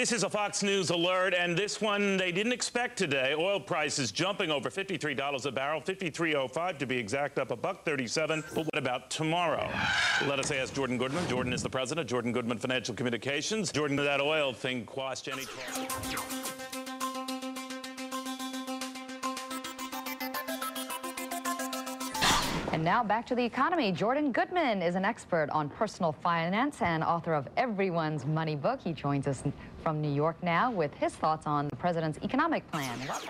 This is a Fox News alert, and this one they didn't expect today. Oil prices jumping over $53 a barrel, $53.05 to be exact, up $1.37. But what about tomorrow? Let us ask Jordan Goodman. Jordan is the president, Jordan Goodman Financial Communications. Jordan, did that oil thing quash any trouble? And now back to the economy. Jordan Goodman is an expert on personal finance and author of Everyone's Money book. He joins us from New York now with his thoughts on the president's economic plan. Welcome.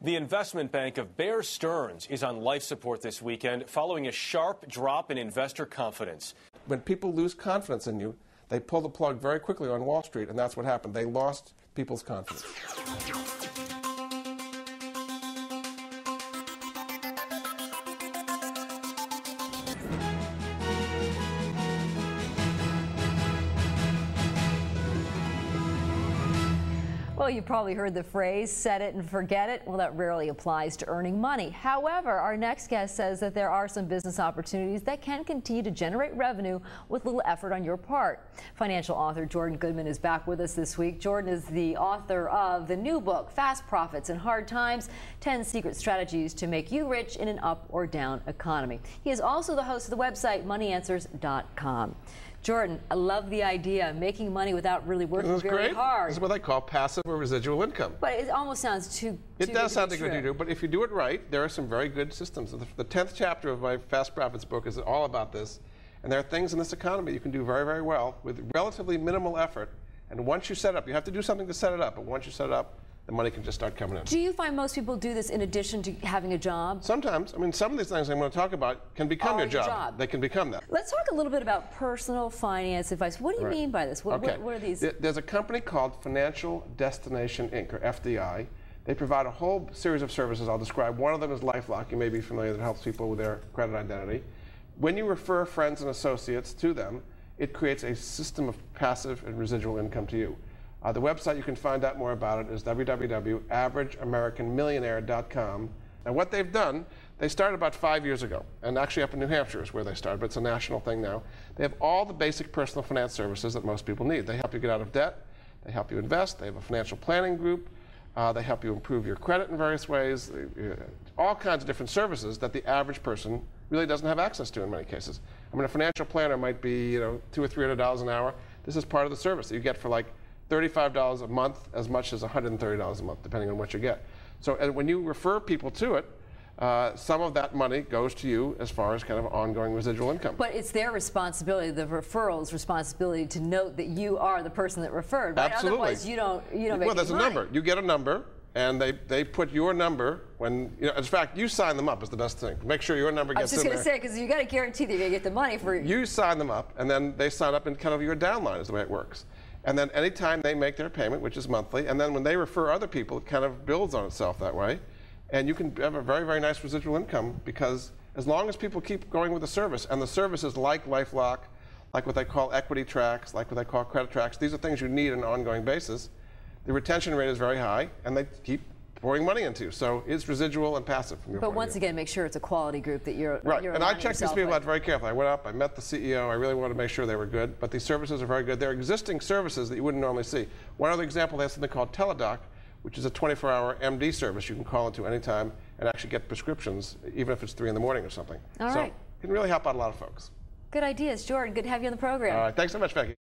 The investment bank of Bear Stearns is on life support this weekend following a sharp drop in investor confidence. When people lose confidence in you, they pull the plug very quickly on Wall Street, and that's what happened. They lost people's confidence. Well, you probably heard the phrase, set it and forget it. Well, that rarely applies to earning money. However, our next guest says that there are some business opportunities that can continue to generate revenue with little effort on your part. Financial author Jordan Goodman is back with us this week. Jordan is the author of the new book, Fast Profits in Hard Times, 10 Secret Strategies to Make You Rich in an Up or Down Economy. He is also the host of the website, moneyanswers.com. Jordan, I love the idea of making money without really working very hard. This is what they call passive or residual income. But it almost sounds too It does sound too good to do, but if you do it right, there are some very good systems. The 10th chapter of my Fast Profits book is all about this. And there are things in this economy you can do very, very well with relatively minimal effort. And once you set up, you have to do something to set it up, but once you set it up, the money can just start coming in. Do you find most people do this in addition to having a job? Sometimes. I mean, some of these things I'm going to talk about can become your job. They can become that. Let's talk a little bit about personal finance advice. What do you mean by this? What are these? There's a company called Financial Destination Inc., or FDI. They provide a whole series of services. I'll describe. One of them is LifeLock. You may be familiar, that helps people with their credit identity. When you refer friends and associates to them, it creates a system of passive and residual income to you. The website you can find out more about it is www.averageamericanmillionaire.com. And what they've done, they started about 5 years ago, and actually up in New Hampshire is where they started, but it's a national thing now. They have all the basic personal finance services that most people need. They help you get out of debt, they help you invest, they have a financial planning group, they help you improve your credit in various ways, all kinds of different services that the average person really doesn't have access to in many cases. I mean, a financial planner might be, $200 or $300 an hour. This is part of the service that you get for like $35 a month, as much as $130 a month, depending on what you get. So and when you refer people to it, some of that money goes to you as far as kind of ongoing residual income. But it's their responsibility, the referral's responsibility, to note that you are the person that referred. Right? Absolutely. Otherwise, you don't make Well, there's money. a number. You get a number, and they put your number when, in fact, you sign them up is the best thing. Make sure your number gets in there. I was just going to say, because you got to guarantee that you're going to get the money for you sign them up, and then they sign up in kind of your downline is the way it works. And then anytime they make their payment, which is monthly, and then when they refer other people, it kind of builds on itself that way. And you can have a very, very nice residual income, because as long as people keep going with the service, and the services like LifeLock, like what they call equity tracks, like what they call credit tracks, these are things you need on an ongoing basis, the retention rate is very high, and they keep pouring money into. So it's residual and passive from your point of view. But once again, make sure it's a quality group that you're right. You're and I checked these people out very carefully. I went up, I met the CEO, I really wanted to make sure they were good, but these services are very good. They're existing services that you wouldn't normally see. One other example, they have something called Teledoc, which is a 24-hour MD service you can call into anytime and actually get prescriptions, even if it's 3 in the morning or something. All right. So it can really help out a lot of folks. Good ideas. Jordan, good to have you on the program. All right, thanks so much, Becky.